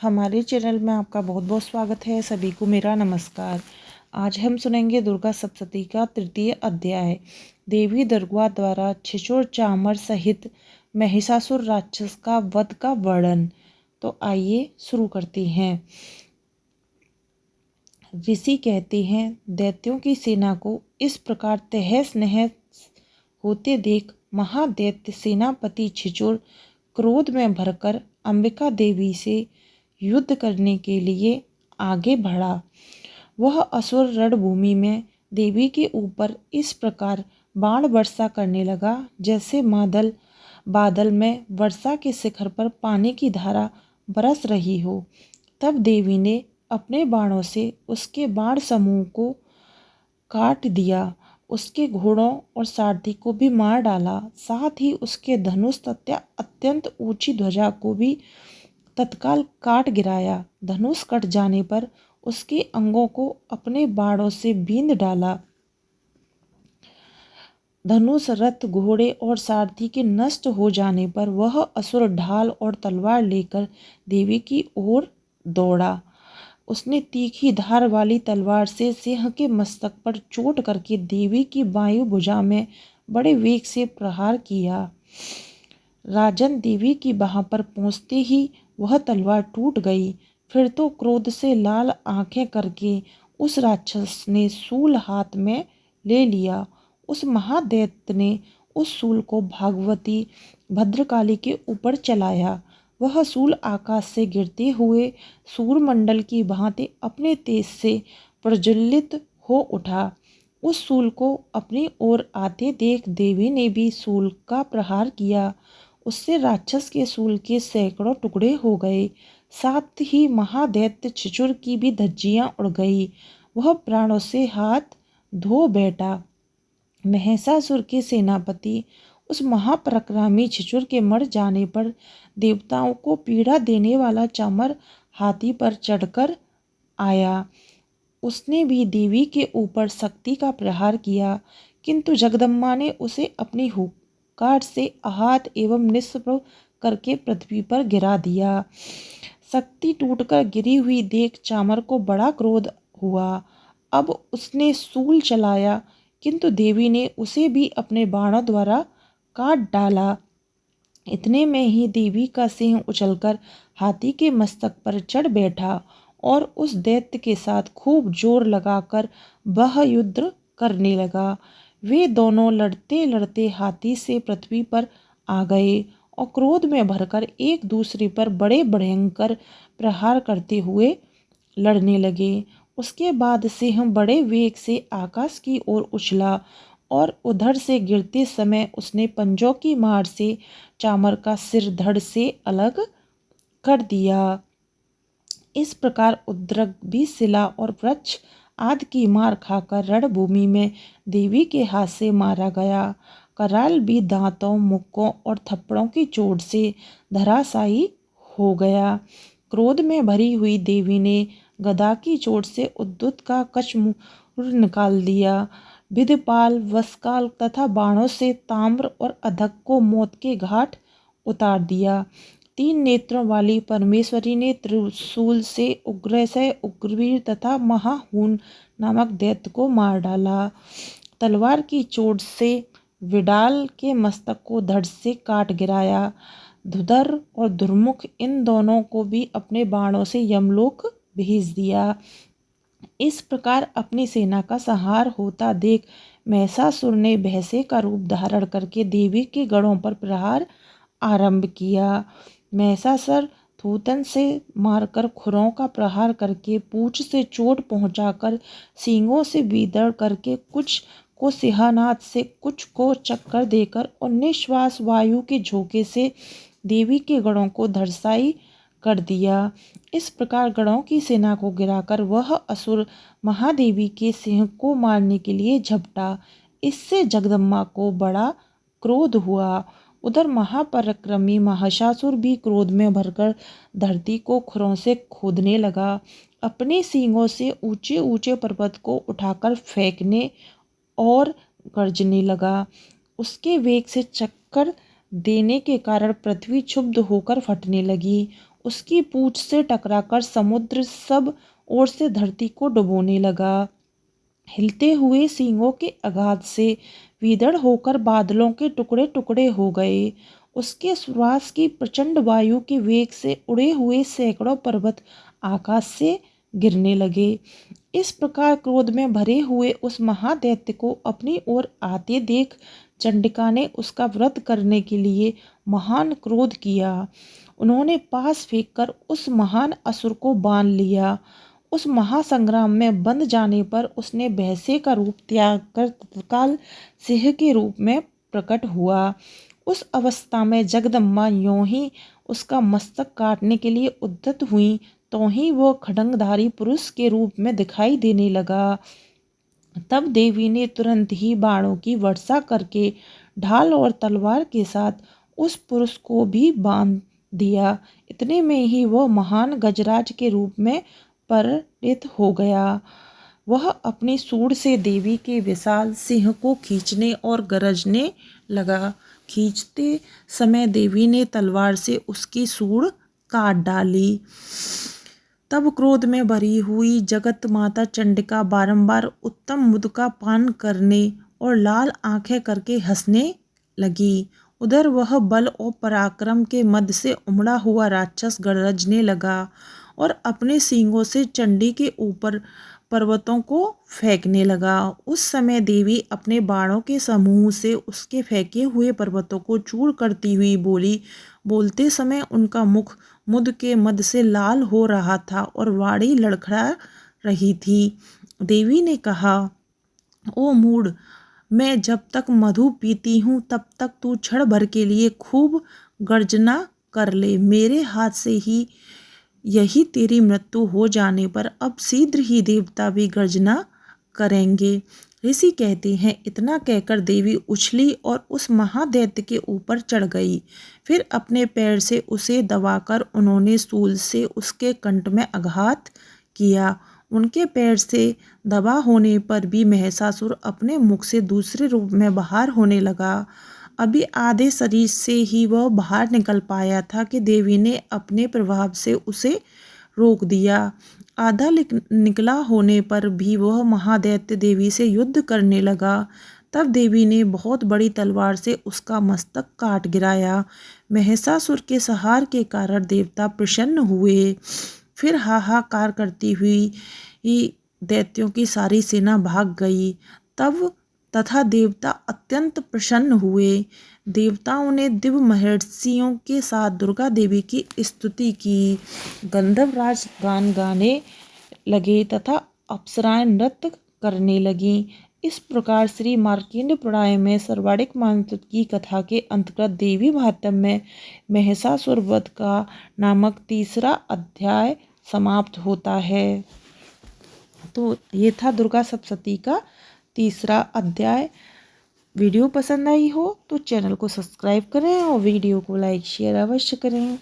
हमारे चैनल में आपका बहुत बहुत स्वागत है। सभी को मेरा नमस्कार। आज हम सुनेंगे दुर्गा सप्तशती का तृतीय अध्याय, देवी दुर्गा द्वारा छिछोर चामर सहित महिषासुर राक्षस का वध का वर्णन। तो आइए शुरू करते हैं। ऋषि कहते हैं, दैत्यों की सेना को इस प्रकार तहस नहस होते देख महादैत्य सेनापति छिछोर क्रोध में भरकर अंबिका देवी से युद्ध करने के लिए आगे बढ़ा। वह असुर रणभूमि में देवी के ऊपर इस प्रकार बाण वर्षा करने लगा जैसे बादल में वर्षा के शिखर पर पानी की धारा बरस रही हो। तब देवी ने अपने बाणों से उसके बाण समूह को काट दिया, उसके घोड़ों और सारथी को भी मार डाला, साथ ही उसके धनुष तथा अत्यंत ऊंची ध्वजा को भी तत्काल काट गिराया। धनुष कट जाने पर उसके अंगों को अपने बाणों से बींध डाला। धनुष, रथ, घोड़े और सारथी के नष्ट हो जाने पर वह असुर ढाल और तलवार लेकर देवी की ओर दौड़ा। उसने तीखी धार वाली तलवार से सिंह के मस्तक पर चोट करके देवी की बायु भुजा में बड़े वेग से प्रहार किया। राजन, देवी की बाह पर पहुंचते ही वह तलवार टूट गई। फिर तो क्रोध से लाल आंखें करके उस राक्षस ने शूल हाथ में ले लिया। उस महादैत्य ने उस शूल को भागवती भद्रकाली के ऊपर चलाया। वह शूल आकाश से गिरते हुए सूर्यमंडल की भांति अपने तेज से प्रज्वलित हो उठा। उस शूल को अपनी ओर आते देख देवी ने भी शूल का प्रहार किया। उससे राक्षस के शूल के सैकड़ों टुकड़े हो गए। साथ ही महादैत्य छिछोर की भी धज्जियां उड़ गई। वह प्राणों से हाथ धो बैठा। महिषासुर के सेनापति उस महापराक्रमी छिछोर के मर जाने पर देवताओं को पीड़ा देने वाला चामर हाथी पर चढ़कर आया। उसने भी देवी के ऊपर शक्ति का प्रहार किया, किंतु जगदम्बा ने उसे अपनी हुक्कार से आहत एवं निष्प्रभ करके पृथ्वी पर गिरा दिया। शक्ति टूटकर गिरी हुई देख चामर को बड़ा क्रोध हुआ। अब उसने शूल चलाया, किंतु देवी ने उसे भी अपने बाणों द्वारा काट डाला। इतने में ही देवी का सिंह उछलकर हाथी के मस्तक पर चढ़ बैठा और उस दैत्य के साथ खूब जोर लगाकर वह युद्ध करने लगा। वे दोनों लड़ते लड़ते हाथी से पृथ्वी पर आ गए और क्रोध में भरकर एक दूसरे पर बड़े भयंकर प्रहार करते हुए लड़ने लगे। उसके बाद सिंह बड़े वेग से आकाश की ओर उछला और उधर से गिरते समय उसने पंजों की मार से चामर का सिर धड़ से अलग कर दिया। इस प्रकार उद्रक भी शिला और वृक्ष आदि की मार खाकर रणभूमि में देवी के हाथ से मारा गया। कराल भी दांतों, मुक्कों और थप्पड़ों की चोट से धराशायी हो गया। क्रोध में भरी हुई देवी ने गदा की चोट से उद्युत का कचमुर निकाल दिया। विदपाल, वस्काल तथा बाणों से ताम्र और अधक को मौत के घाट उतार दिया। 3 नेत्रों वाली परमेश्वरी ने त्रिशूल से उग्रसेन, उग्रवीर तथा महाहून नामक दैत्य को मार डाला। तलवार की चोट से विडाल के मस्तक को धड़ से काट गिराया। धुधर और दुर्मुख, इन दोनों को भी अपने बाणों से यमलोक भेज दिया। इस प्रकार अपनी सेना का संहार होता देख महिषासुर ने भैंसे का रूप धारण करके देवी के गढ़ों पर प्रहार आरंभ किया। महिषासुर थूथन से मारकर, खुरों का प्रहार करके, पूंछ से चोट पहुंचाकर, सींगों से बीदड़ करके, कुछ को सिंहनाद से, कुछ को चक्कर देकर और निश्वास वायु के झोंके से देवी के गढ़ों को धराशायी कर दिया। इस प्रकार गढ़ों की सेना को गिराकर वह असुर महादेवी के सिंह को मारने के लिए झपटा। इससे जगदम्बा को बड़ा क्रोध हुआ। उधर महापराक्रमी महिषासुर भी क्रोध में भरकर धरती को खुरों से खोदने लगा। अपने सींगों से ऊंचे ऊंचे पर्वत को उठाकर फेंकने और गर्जने लगा। उसके वेग से चक्कर देने के कारण पृथ्वी क्षुब्ध होकर फटने लगी। उसकी पूंछ से टकराकर समुद्र सब ओर से धरती को डुबोने लगा। हिलते हुए सींगों के आघात से विदीर्ण होकर बादलों के टुकड़े टुकड़े हो गए। उसके श्वास की प्रचंड वायु के वेग से उड़े हुए सैकड़ों पर्वत आकाश से गिरने लगे। इस प्रकार क्रोध में भरे हुए उस महादैत्य को अपनी ओर आते देख चंडिका ने उसका वध करने के लिए महान क्रोध किया। उन्होंने पास फेंककर उस महान असुर को बांध लिया। उस महासंग्राम में बंध जाने पर उसने भैंसे का रूप त्याग कर तत्काल सिंह के रूप में प्रकट हुआ। उस अवस्था में जगदम्बा यों ही उसका मस्तक काटने के लिए उद्यत हुई तो ही वो खड्गधारी पुरुष के रूप में दिखाई देने लगा। तब देवी ने तुरंत ही बाणों की वर्षा करके ढाल और तलवार के साथ उस पुरुष को भी बांध दिया। इतने में ही वह महान गजराज के रूप में परिणित हो गया। वह अपनी सूंड से देवी के विशाल सिंह को खींचने और गरजने लगा। खींचते समय देवी ने तलवार से उसकी सूंड काट डाली। तब क्रोध में भरी हुई जगत माता चंडिका बारंबार उत्तम मद का पान करने और लाल आंखें करके हंसने लगी। उधर वह बल और पराक्रम के मद से उमड़ा हुआ राक्षस गरजने लगा और अपने सींगों से चंडी के ऊपर पर्वतों को फेंकने लगा। उस समय देवी अपने बाणों के समूह से उसके फेंके हुए पर्वतों को चूर करती हुई बोली। बोलते समय उनका मुख मुद के मद से लाल हो रहा था और वाणी लड़खड़ा रही थी। देवी ने कहा, ओ मूढ़, मैं जब तक मधु पीती हूँ तब तक तू क्षण भर के लिए खूब गर्जना कर ले। मेरे हाथ से ही यही तेरी मृत्यु हो जाने पर अब शीघ्र ही देवता भी गर्जना करेंगे। ऋषि कहते हैं, इतना कहकर देवी उछली और उस महादैत्य के ऊपर चढ़ गई। फिर अपने पैर से उसे दबाकर उन्होंने शूल से उसके कंठ में आघात किया। उनके पैर से दबा होने पर भी महिषासुर अपने मुख से दूसरे रूप में बाहर होने लगा। अभी आधे शरीर से ही वह बाहर निकल पाया था कि देवी ने अपने प्रभाव से उसे रोक दिया। आधा निकला होने पर भी वह महादैत्य देवी से युद्ध करने लगा। तब देवी ने बहुत बड़ी तलवार से उसका मस्तक काट गिराया। महिषासुर के संहार के कारण देवता प्रसन्न हुए। फिर हाहाकार करती हुई दैत्यों की सारी सेना भाग गई। तब तथा देवता अत्यंत प्रसन्न हुए। देवताओं ने दिव्य महर्षियों के साथ दुर्गा देवी की स्तुति की। गंधर्वराज गान गाने लगे तथा अप्सराएं नृत्य करने लगीं। इस प्रकार श्री मार्कंडेय पुराण में सर्वाधिक मान्यता की कथा के अंतर्गत देवी महात्म्य में महिषासुर वध का नामक तीसरा अध्याय समाप्त होता है। तो ये था दुर्गा सप्तशती का तीसरा अध्याय। वीडियो पसंद आई हो तो चैनल को सब्सक्राइब करें और वीडियो को लाइक शेयर अवश्य करें।